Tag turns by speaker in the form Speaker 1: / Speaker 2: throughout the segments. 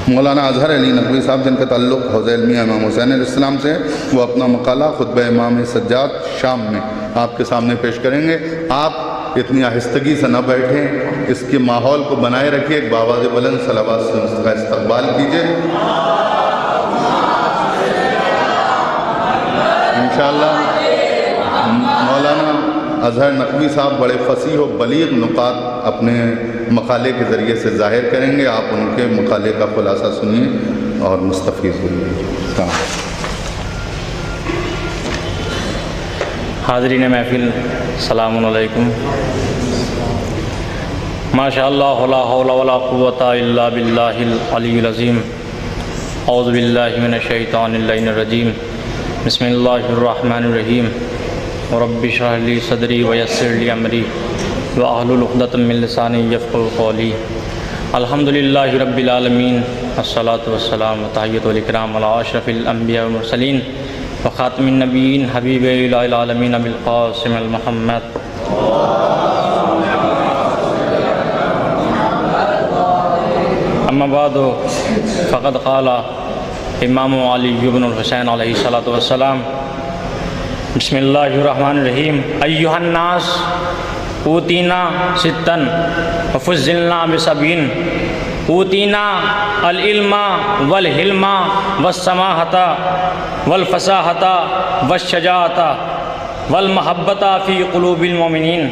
Speaker 1: مولانا اظہر علی نقوی صاحب جن کا تعلق حوزہ علمیہ امام حسین علیہ السلام سے، وہ اپنا مقالہ خطبہ امام سجاد شام میں آپ کے سامنے پیش کریں گے۔ آپ اتنی آہستگی سے نہ بیٹھیں، اس کے ماحول کو بنائے رکھیے، ایک بآواز بلند صلوات سے اس کا استقبال کیجیے۔ انشاءاللہ مولانا اظہر نقوی صاحب بڑے فصیح و بلیغ نکات اپنے مقالے کے ذریعے سے ظاہر کریں گے، آپ ان کے مقالے کا خلاصہ سنیے اور مستفید ہوئیے۔
Speaker 2: حاضرین محفل السلام علیکم۔ ماشاءاللہ لا حول ولا قوۃ الا باللہ العلی العظیم۔ اعوذ باللہ من الشیطان اللعین الرجیم۔ بسم اللہ الرحمن الرحیم۔ رب اشرح لی صدری ویسر لی امری واحلل عقدۃ من لسانی یفقہوا قولی۔ الحمدللہ رب العالمین، الصلاۃ والسلام وتحیۃ والاکرام علی اشرف الانبیاء والمرسلین وخاتم النبیین حبیب الہ العالمین ابی القاسم المحمد۔ اما بعد فقد قال امام علی بن الحسین علیہ الصلاۃ والسلام، بسم اللہ الرحمن الرحیم۔ ایھا الناس اوتینا ستن وفضلنا بسبعین، اوتینا العلم والحلم والسماحۃ والفصاحۃ والشجاعۃ والمحبۃ فی قلوب المؤمنین۔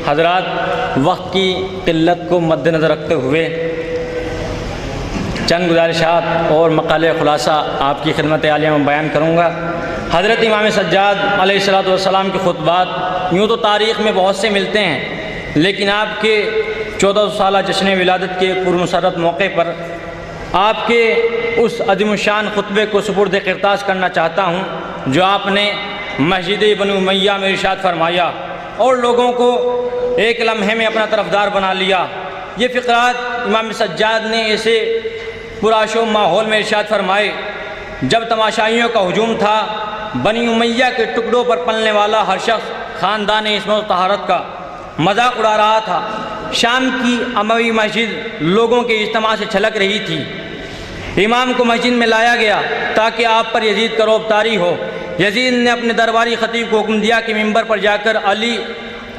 Speaker 2: حضرات، وقت کی قلت کو مد نظر رکھتے ہوئے چند گزارشات اور مقالے خلاصہ آپ کی خدمت عالیہ میں بیان کروں گا۔ حضرت امام سجاد علیہ الصلاۃ والسلام کے خطبات یوں تو تاریخ میں بہت سے ملتے ہیں، لیکن آپ کے 1400 سالہ جشن ولادت کے پرمسرت موقع پر آپ کے اس عظیم الشان خطبے کو سپرد کرتاز کرنا چاہتا ہوں جو آپ نے مسجد بنو امیہ میں ارشاد فرمایا اور لوگوں کو ایک لمحے میں اپنا طرفدار بنا لیا۔ یہ فقرات امام سجاد نے ایسے پرآشوب ماحول میں ارشاد فرمائے جب تماشائیوں کا ہجوم تھا، بنی امیہ کے ٹکڑوں پر پلنے والا ہر شخص خاندان عصمت و طہارت کا مذاق اڑا رہا تھا۔ شام کی اموی مسجد لوگوں کے اجتماع سے چھلک رہی تھی۔ امام کو مسجد میں لایا گیا تاکہ آپ پر یزید کا روب طاری ہو۔ یزید نے اپنے درباری خطیب کو حکم دیا کہ ممبر پر جا کر علی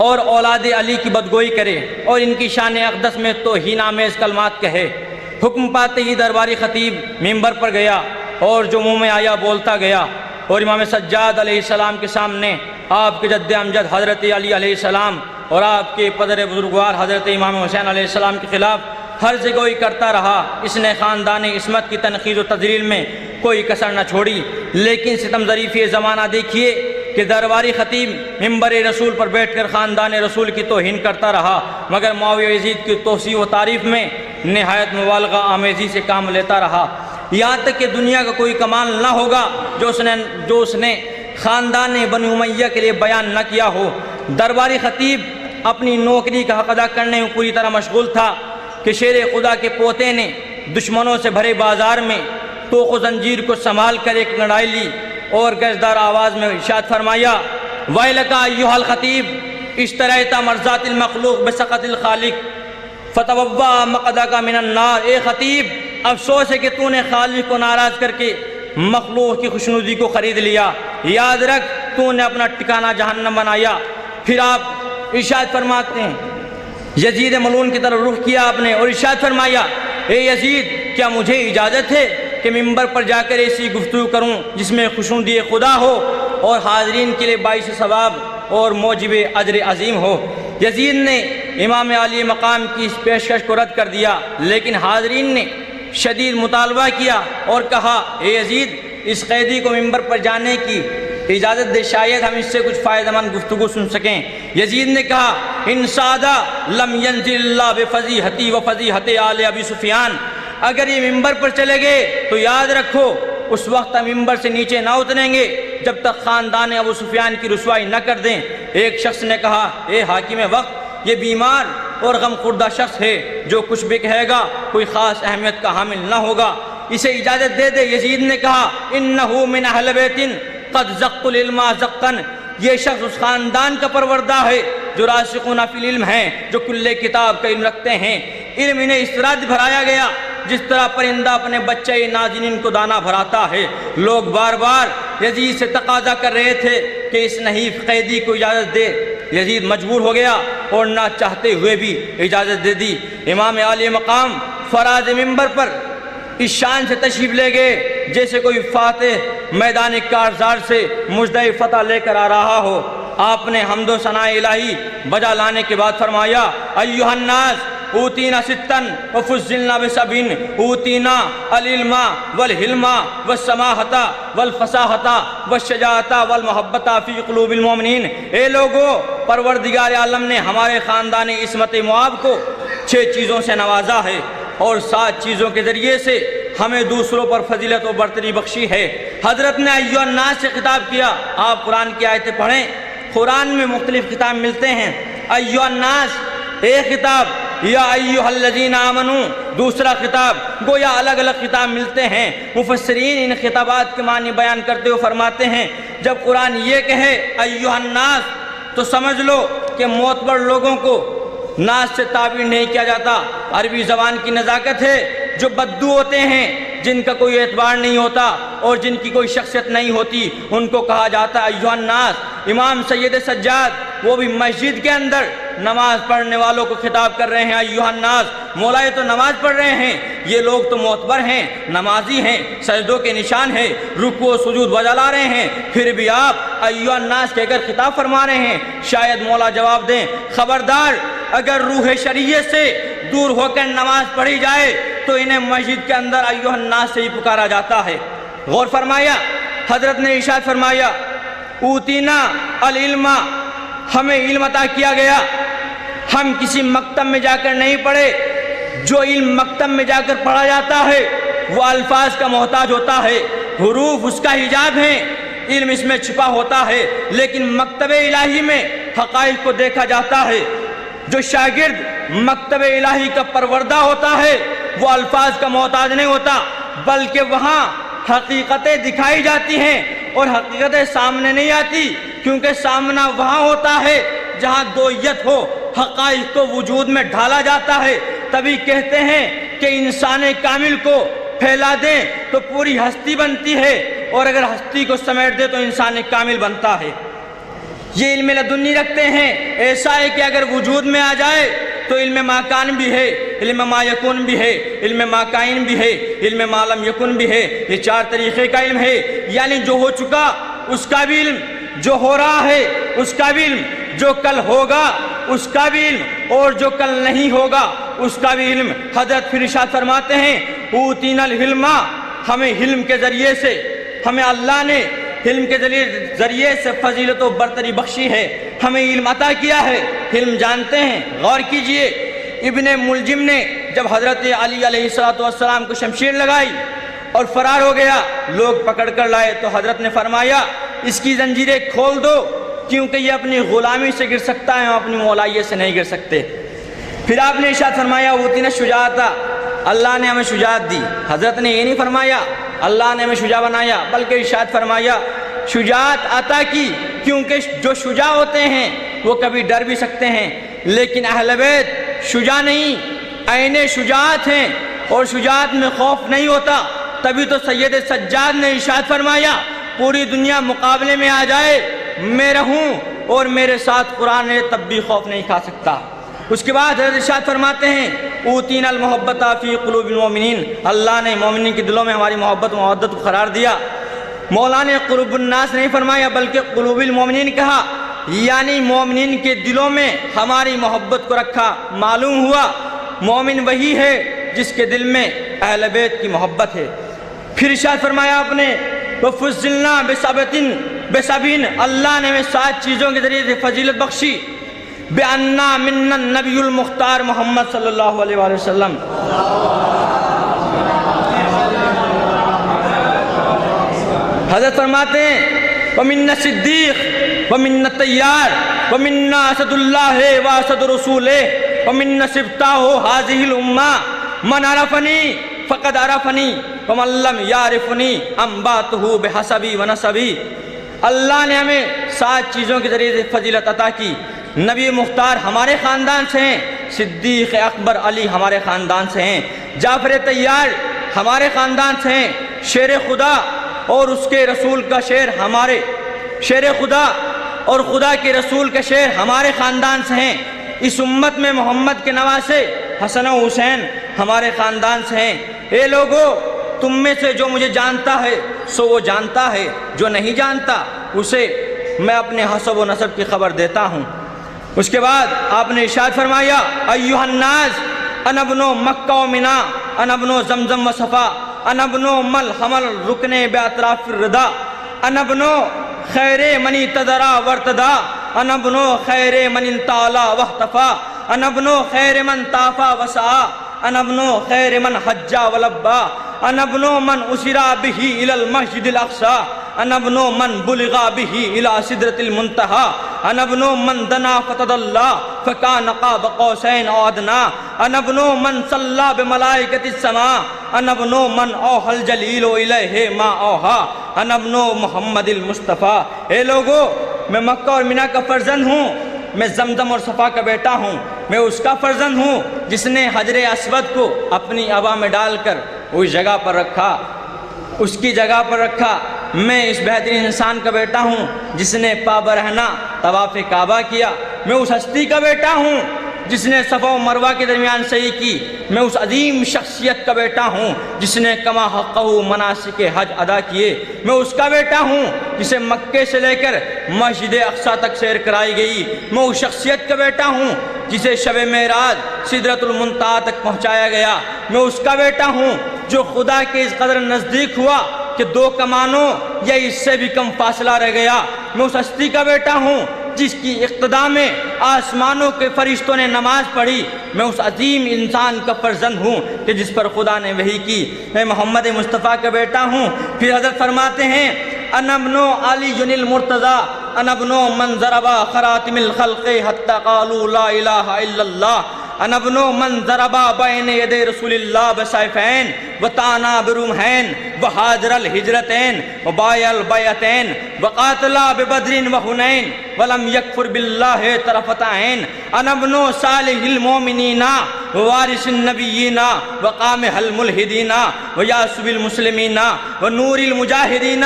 Speaker 2: اور اولاد علی کی بدگوئی کرے اور ان کی شان اقدس میں توہین آمیز کلمات کہے۔ حکم پاتے ہی درباری خطیب ممبر پر گیا اور جو منہ میں آیا بولتا گیا، اور امام سجاد علیہ السلام کے سامنے آپ کے جد امجد حضرت علی علیہ السلام اور آپ کے پدر بزرگوار حضرت امام حسین علیہ السلام کے خلاف ہر جگوئی کرتا رہا۔ اس نے خاندان عصمت کی تنقید و تذلیل میں کوئی کسر نہ چھوڑی، لیکن ستم ظریف یہ زمانہ دیکھیے کہ درباری خطیب ممبر رسول پر بیٹھ کر خاندان رسول کی توہین کرتا رہا، مگر معاویہ یزید کی توصیف و تعریف میں نہایت مبالغہ آمیزی سے کام لیتا رہا، یہاں تک کہ دنیا کا کوئی کمال نہ ہوگا جو اس نے خاندان بنو امیہ کے لیے بیان نہ کیا ہو۔ درباری خطیب اپنی نوکری کا حق ادا کرنے میں پوری طرح مشغول تھا کہ شیر خدا کے پوتے نے دشمنوں سے بھرے بازار میں توق و زنجیر کو سنبھال کر ایک لڑائی لی اور گرجدار آواز میں ارشاد فرمایا، وَيْلَكَ أَيُّهَا الْخَطِيبُ اشْتَرَيْتَ مَرْضَاتِ الْمَخْلُوقِ بِسَخَطِ الْخَالِقِ فَتَبَوَّأَ مَقْعَدَكَ مِنَ النَّارِ۔ اے خطیب، افسوس ہے کہ تو نے خالق کو ناراض کر کے مخلوق کی خوشنودی کو خرید لیا، یاد رکھ تو نے اپنا ٹھکانہ جہنم بنایا۔ پھر آپ ارشاد فرماتے ہیں، یزید ملعون کی طرف رخ کیا آپ نے اور ارشاد فرمایا، اے یزید، کیا مجھے اجازت ہے کہ ممبر پر جا کر ایسی گفتگو کروں جس میں خوشنودی خدا ہو اور حاضرین کے لیے باعث ثواب اور موجب اجر عظیم ہو؟ یزید نے امام علی مقام کی اس پیشکش کو رد کر دیا، لیکن حاضرین نے شدید مطالبہ کیا اور کہا، اے یزید، اس قیدی کو ممبر پر جانے کی اجازت دے، شاید ہم اس سے کچھ فائدہ مند گفتگو سن سکیں۔ یزید نے کہا، ان سادہ لم ینزل اللہ بفضیحتی و فضیحت آل ابی سفیان، اگر یہ ممبر پر چلے گئے تو یاد رکھو اس وقت ہم ممبر سے نیچے نہ اتریں گے جب تک خاندان ابو سفیان کی رسوائی نہ کر دیں۔ ایک شخص نے کہا، اے حاکم وقت، یہ بیمار اور غم خوردہ شخص ہے، جو کچھ بھی کہے گا کوئی خاص اہمیت کا حامل نہ ہوگا، اسے اجازت دے دے۔ یزید نے کہا، انہو من اہل بیت قد زقت العلم زقا، یہ شخص اس خاندان کا پروردہ ہے جو راسخون فی العلم ہیں، جو کل کتاب کا علم رکھتے ہیں۔ علم انہیں اس طرح بھرایا گیا جس طرح پرندہ اپنے بچے نازنین کو دانہ بھراتا ہے۔ لوگ بار بار یزید سے تقاضا کر رہے تھے کہ اس نحیف قیدی کو اجازت دے۔ یزید مجبور ہو گیا اور نہ چاہتے ہوئے بھی اجازت دے دی۔ امام عالی مقام فراز ممبر پر اس شان سے تشریف لے گئے جیسے کوئی فاتح میدان کارزار سے مجدہ فتح لے کر آ رہا ہو۔ آپ نے حمد و ثناء الہی بجا لانے کے بعد فرمایا، ایھا الناس اوتینا ستن وفضلنا بسبعین، اوتینا العلم والحلم والسماحۃ والفصاحۃ والشجاعۃ والمحبۃ فی قلوب المؤمنین۔ اے لوگو، پروردگار عالم نے ہمارے خاندان عصمت معاب کو 6 چیزوں سے نوازا ہے اور 7 چیزوں کے ذریعے سے ہمیں دوسروں پر فضیلت و برتری بخشی ہے۔ حضرت نے ایھا الناس سے خطاب کیا۔ آپ قرآن کی آیتیں پڑھیں، قرآن میں مختلف خطاب ملتے ہیں۔ ایھا الناس ایک خطاب، یا ایھا الذین آمنوا دوسرا خطاب، گویا الگ الگ خطاب ملتے ہیں۔ مفسرین ان خطابات کے معنی بیان کرتے ہوئے فرماتے ہیں، جب قرآن یہ کہے ایھا الناس تو سمجھ لو کہ معتبر لوگوں کو ناس سے تعبیر نہیں کیا جاتا۔ عربی زبان کی نزاکت ہے، جو بدو ہوتے ہیں، جن کا کوئی اعتبار نہیں ہوتا اور جن کی کوئی شخصیت نہیں ہوتی، ان کو کہا جاتا ہے ایھا الناس۔ امام سید سجاد وہ بھی مسجد کے اندر نماز پڑھنے والوں کو خطاب کر رہے ہیں، ایھا الناس۔ مولا یہ تو نماز پڑھ رہے ہیں، یہ لوگ تو معتبر ہیں، نمازی ہیں، سجدوں کے نشان ہیں، رکوع و سجود بجا لا رہے ہیں، پھر بھی آپ ایھا الناس کہہ کر خطاب فرما رہے ہیں۔ شاید مولا جواب دیں، خبردار، اگر روح شریعت سے دور ہو کر نماز پڑھی جائے تو انہیں مسجد کے اندر ایھا الناس سے ہی پکارا جاتا ہے۔ غور فرمایا، حضرت نے ارشاد فرمایا، اوتینا العلم، ہمیں علم عطا کیا گیا۔ ہم کسی مکتب میں جا کر نہیں پڑھے۔ جو علم مکتب میں جا کر پڑھا جاتا ہے وہ الفاظ کا محتاج ہوتا ہے، حروف اس کا حجاب ہیں، علم اس میں چھپا ہوتا ہے، لیکن مکتب الہی میں حقائق کو دیکھا جاتا ہے۔ جو شاگرد مکتب الہی کا پروردہ ہوتا ہے وہ الفاظ کا محتاج نہیں ہوتا، بلکہ وہاں حقیقتیں دکھائی جاتی ہیں اور حقیقتیں سامنے نہیں آتی، کیونکہ سامنا وہاں ہوتا ہے جہاں دویت ہو، حقائق کو وجود میں ڈھالا جاتا ہے۔ تبھی کہتے ہیں کہ انسان کامل کو پھیلا دیں تو پوری ہستی بنتی ہے، اور اگر ہستی کو سمیٹ دے تو انسان کامل بنتا ہے۔ یہ علم لدنی رکھتے ہیں، ایسا ہے کہ اگر وجود میں آ جائے تو علم ما کان بھی ہے، علم ما یکون بھی ہے، علم ما کائن بھی ہے، علم ما لم یکن بھی ہے۔ یہ 4 طریقے کا علم ہے، یعنی جو ہو چکا اس کا بھی علم، جو ہو رہا ہے اس کا بھی علم، جو کل ہوگا اس کا بھی علم، اور جو کل نہیں ہوگا اس کا بھی علم۔ حضرت پھر ارشاد فرماتے ہیں، اوتینا العلم، ہمیں علم کے ذریعے سے، ہمیں اللہ نے علم کے ذریعے سے فضیلت و برتری بخشی ہے، ہمیں علم عطا کیا ہے، علم جانتے ہیں۔ غور کیجئے، ابن ملجم نے جب حضرت علی علیہ السلام کو شمشیر لگائی اور فرار ہو گیا، لوگ پکڑ کر لائے تو حضرت نے فرمایا، اس کی زنجیریں کھول دو، کیونکہ یہ اپنی غلامی سے گر سکتا ہے، ہم اپنی مولائیت سے نہیں گر سکتے۔ پھر آپ نے ارشاد فرمایا، اوتینا الشجاعۃ، اللہ نے ہمیں شجاعت دی۔ حضرت نے یہ نہیں فرمایا اللہ نے ہمیں شجاع بنایا، بلکہ ارشاد فرمایا شجاعت عطا کی، کیونکہ جو شجاع ہوتے ہیں وہ کبھی ڈر بھی سکتے ہیں، لیکن اہل بیت شجاع نہیں، عین شجاعت ہیں، اور شجاعت میں خوف نہیں ہوتا۔ تبھی تو سید سجاد نے ارشاد فرمایا، پوری دنیا مقابلے میں آ جائے، میں رہوں اور میرے ساتھ قرآن ہے، تب بھی خوف نہیں کھا سکتا۔ اس کے بعد حضرت ارشاد فرماتے ہیں، اوتینا المحبۃ فی قلوب المؤمنین، اللہ نے مومنین کے دلوں میں ہماری محبت و مودت کو قرار دیا۔ مولا نے قلوب الناس نہیں فرمایا بلکہ قلوب المؤمنین کہا، یعنی مومنین کے دلوں میں ہماری محبت کو رکھا۔ معلوم ہوا مومن وہی ہے جس کے دل میں اہل بیت کی محبت ہے۔ پھر ارشاد فرمایا آپ نے، وفضلنا بسبعین، اللہ نے ہمیں 7 چیزوں کے ذریعے سے فضیلت بخشی۔ بأننا منا النبی المختار محمد صلی اللہ علیہ وآلہ وسلم، حضرت فرماتے ہیں، ومنا صدیق ومنا طیار ومنا اسد اللہ واسد رسولہ ومنا سبتاہ ہذہ الامہ، من عرفنی فقد عرفنی ومن لم یعرفنی انباتہ بحسبی ونسبی۔ اللہ نے ہمیں 7 چیزوں کے ذریعے سے فضیلت عطا کی۔ نبی مختار ہمارے خاندان سے ہیں، صدیق اکبر علی ہمارے خاندان سے ہیں، جعفر طیار ہمارے خاندان سے ہیں، شیر خدا اور اس کے رسول کا شیر خدا اور خدا کے رسول کا شیر ہمارے خاندان سے ہیں۔ اس امت میں محمد کے نواسے حسن و حسین ہمارے خاندان سے ہیں۔ اے لوگو، تم میں سے جو مجھے جانتا ہے سو وہ جانتا ہے، جو نہیں جانتا اسے میں اپنے حسب و نسب کی خبر دیتا ہوں۔ اس کے بعد آپ نے ارشاد فرمایا، ایھا الناس انا ابن مکہ و منا، انا ابن زمزم و صفا، انا ابن مل حمل رکن باطراف الردا، انا ابن خیر منی تدرا ورتدا، انا ابن خیر من تعالی واحتفا، انا ابن خیر من طافا وسعا، انا ابن خیر من حجا ولبا، انا ابن من اسرا به الى المسجد الاقصى، انا ابن من بلغ به الى سدرۃ المنتہى، انا ابن من دنا فتدلى فكان قاب قوسين او ادنى، انا ابن من صلى بملائکۃ السماء، انا ابن من اوحى الجلیل الیہ ما اوحى، انا ابن محمد المصطفیٰ۔ اے لوگو، میں مکہ اور مینا کا فرزند ہوں، میں زمزم اور صفا کا بیٹا ہوں، میں اس کا فرزند ہوں جس نے حجر اسود کو اپنی عبا میں ڈال کر اس جگہ پر رکھا، اس کی جگہ پر رکھا۔ میں اس بہترین انسان کا بیٹا ہوں جس نے پا برہنہ طواف کعبہ کیا، میں اس ہستی کا بیٹا ہوں جس نے صفا و مروہ کے درمیان سعی کی، میں اس عظیم شخصیت کا بیٹا ہوں جس نے کما حقہ مناسک حج ادا کیے، میں اس کا بیٹا ہوں جسے مکے سے لے کر مسجد اقصیٰ تک سیر کرائی گئی، میں اس شخصیت کا بیٹا ہوں جسے شب معراج سدرۃ المنتہیٰ تک پہنچایا گیا، میں اس کا بیٹا ہوں جو خدا کے اس قدر نزدیک ہوا کہ 2 کمانوں یا اس سے بھی کم فاصلہ رہ گیا، میں اس ہستی کا بیٹا ہوں جس کی اقتدا میں آسمانوں کے فرشتوں نے نماز پڑھی، میں اس عظیم انسان کا فرزند ہوں کہ جس پر خدا نے وحی کی، میں محمد مصطفیٰ کا بیٹا ہوں۔ پھر حضرت فرماتے ہیں، انا ابن علی المرتضیٰ، انا ابن من ضرب خراتم الخلق حتی قالوا لا الہ الا اللہ، انا ابن من ضرب بین ید رسول اللہ بسیفین وطعنا برمحین وحاجر الہجرتین وبایع البیعتین وقاتل ببدر وحنین ولم یکفر باللہ طرفۃ عین، انا ابن صالح المؤمنین ووارث النبیین وقامح الملحدین ویاسب المسلمین ونور المجاہدین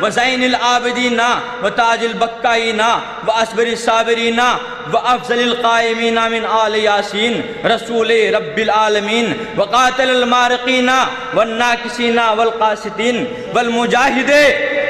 Speaker 2: وزین العابدین وتاج البکائین واصبر الصابرین وافضل القائمین من آل یاسین رسول رب العالمین وقاتل المارقین والناکسین والقاسطین والمجاہد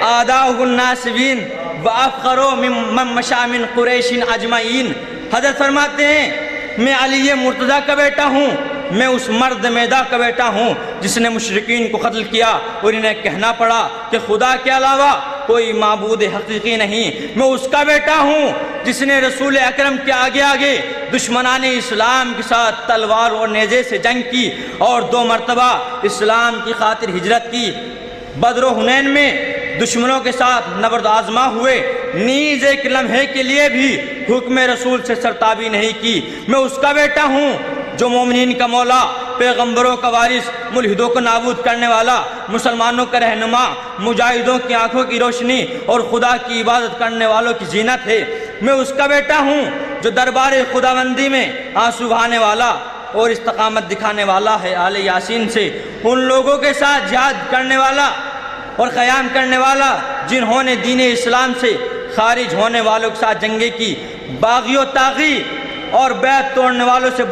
Speaker 2: آداؤہ الناصبین وافخروا من مشى من قریش اجمعین۔ حضرت فرماتے ہیں، میں علی مرتضیٰ کا بیٹا ہوں، میں اس مرد میدہ کا بیٹا ہوں جس نے مشرکین کو قتل کیا اور انہیں کہنا پڑا کہ خدا کے علاوہ کوئی معبود حقیقی نہیں، میں اس کا بیٹا ہوں جس نے رسول اکرم کے آگے آگے دشمنان اسلام کے ساتھ تلوار اور نیزے سے جنگ کی اور 2 مرتبہ اسلام کی خاطر ہجرت کی، بدر و حنین میں دشمنوں کے ساتھ نبرد آزما ہوئے، نیز ایک لمحے کے لیے بھی حکم رسول سے سرتابی نہیں کی، میں اس کا بیٹا ہوں جو مومنین کا مولا، پیغمبروں کا وارث، ملحدوں کو نابود کرنے والا، مسلمانوں کا رہنما، مجاہدوں کی آنکھوں کی روشنی اور خدا کی عبادت کرنے والوں کی زینت ہے، میں اس کا بیٹا ہوں جو دربار خداوندی میں آنسو بہانے والا اور استقامت دکھانے والا ہے، آل یاسین سے ان لوگوں کے ساتھ جہاد کرنے والا اور قیام کرنے والا جنہوں نے دین اسلام سے خارج ہونے والوں کے ساتھ جنگیں کی، باغی و طاغی اور بیعت توڑنے والوں سے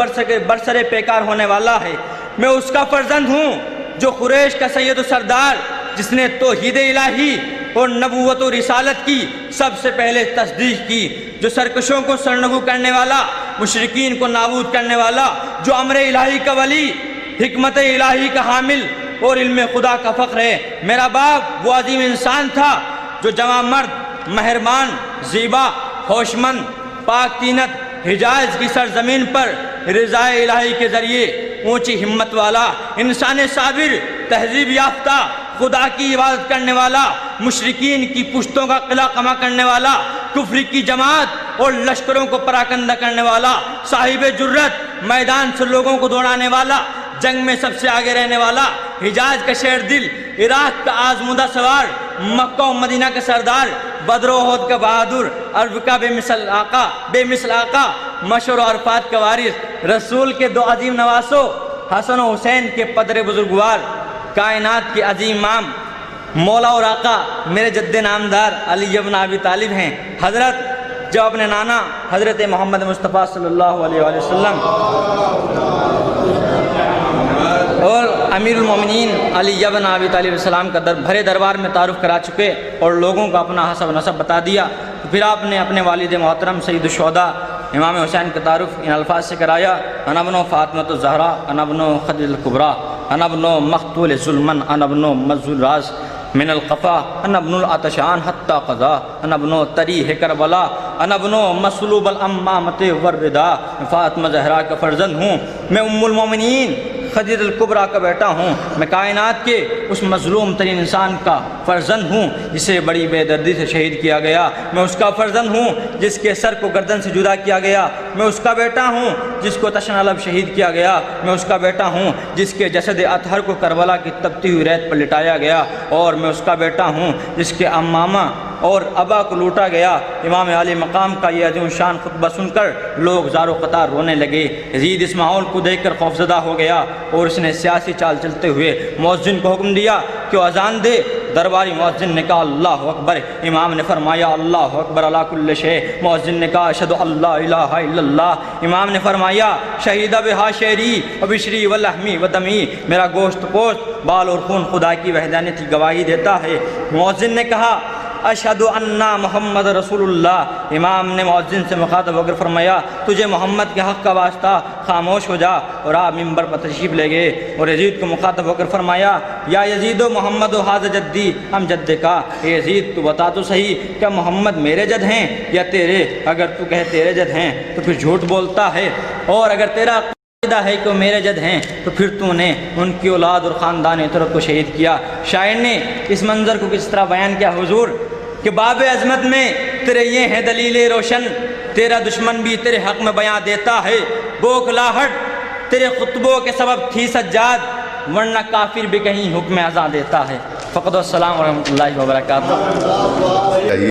Speaker 2: برسر پیکار ہونے والا ہے، میں اس کا فرزند ہوں جو قریش کا سید و سردار جس نے توحید الہی اور نبوت و رسالت کی سب سے پہلے تصدیق کی، جو سرکشوں کو سرنگو کرنے والا، مشرکین کو نابود کرنے والا، جو امر الہی کا ولی، حکمت الہی کا حامل اور علم خدا کا فخر ہے۔ میرا باپ وہ عظیم انسان تھا جو جوان مرد، مہربان، زیبا، ہوشمند، پاک تینت، حجاز کی سرزمین پر رضا الہی کے ذریعے اونچی ہمت والا، انسان صابر، تہذیب یافتہ، خدا کی عبادت کرنے والا، مشرکین کی پشتوں کا قلعہ کما کرنے والا، کفر کی جماعت اور لشکروں کو پراکندہ کرنے والا، صاحب جرت، میدان سے لوگوں کو دوڑانے والا، جنگ میں سب سے آگے رہنے والا، حجاز کا شیر دل، عراق کا آزمودہ سوار، مکہ و مدینہ کا سردار، بدر و احد کا بہادر، عرب کا بے مثل آقا، مشہور و عرفات کا وارث، رسول کے دو عظیم نواسوں حسن و حسین کے پدر بزرگوار، کائنات کے عظیم امام، مولا اور آقا میرے جد نامدار علی ابن ابی طالب ہیں۔ حضرت جب اپنے نانا حضرت محمد مصطفیٰ صلی اللہ علیہ وآلہ وسلم اور امیر المومنین علی ابن ابی طالب علیہ السلام کا بھرے دربار میں تعارف کرا چکے اور لوگوں کو اپنا حسب و نسب بتا دیا، تو پھر آپ نے اپنے والد محترم سید الشہداء امام حسین کا تعارف ان الفاظ سے کرایا: انا ابن فاطمۃ الزہرا، انا ابن خدیجہ الکبریٰ، انا ابن مقتول ظلمن، انا ابن مذل راز من القفا، انا ابن العطشان حتی قضا، انا ابن تریح کربلا، انا ابن مسلوب الامامۃ والردا۔ فاطمہ زہرا کا فرزند ہوں، میں ام المومنین خدیجہ الکبریٰ کا بیٹا ہوں، میں کائنات کے اس مظلوم ترین انسان کا فرزند ہوں جسے بڑی بے دردی سے شہید کیا گیا، میں اس کا فرزند ہوں جس کے سر کو گردن سے جدا کیا گیا، میں اس کا بیٹا ہوں جس کو تشن علب شہید کیا گیا، میں اس کا بیٹا ہوں جس کے جسد اطہر کو کربلا کی تپتی ہوئی ریت پر لٹایا گیا، اور میں اس کا بیٹا ہوں جس کے امامہ اور ابا کو لوٹا گیا۔ امام عالی مقام کا یہ عظیم شان خطبہ سن کر لوگ زار و قطار رونے لگے۔ یزید اس ماحول کو دیکھ کر خوفزدہ ہو گیا اور اس نے سیاسی چال چلتے ہوئے مؤذن کو حکم دیا کہ وہ اذان دے۔ درباری مؤذن نے کہا اللہ اکبر، امام نے فرمایا اللہ اکبر علی کل شیء، مؤذن نے کہا اشہد ان لا الہ الا اللہ، امام نے فرمایا شہیدہ بہا شعری و بشری و لحمی و دمی، میرا گوشت پوشت بال اور خون خدا کی وحدانیت کی گواہی دیتا ہے۔ مؤذن نے کہا اشہد ان محمد رسول اللہ، امام نے مؤذن سے مخاطب ہو کر فرمایا تجھے محمد کے حق کا واسطہ خاموش ہو جا، اور آپ ممبر پر تشریف لے گئے اور یزید کو مخاطب ہو کر فرمایا یا یزید و محمد و حاض جدی ہم جد کا، اے یزید تو بتا تو صحیح کیا محمد میرے جد ہیں یا تیرے؟ اگر تو کہے تیرے جد ہیں تو پھر جھوٹ بولتا ہے، اور اگر تیرا ہے کہ وہ میرے جد ہیں تو پھر تو نے ان کی اولاد اور خاندان عطرت کو شہید کیا۔ شاعر نے اس منظر کو کس طرح بیان کیا حضور کہ باب عظمت میں تیرے یہ ہیں دلیل روشن، تیرا دشمن بھی تیرے حق میں بیان دیتا ہے، بوکھلاہٹ تیرے خطبوں کے سبب تھی سجاد، ورنہ کافر بھی کہیں حکم اذاں دیتا ہے۔ فقط والسلام ورحمۃ اللہ وبرکاتہ۔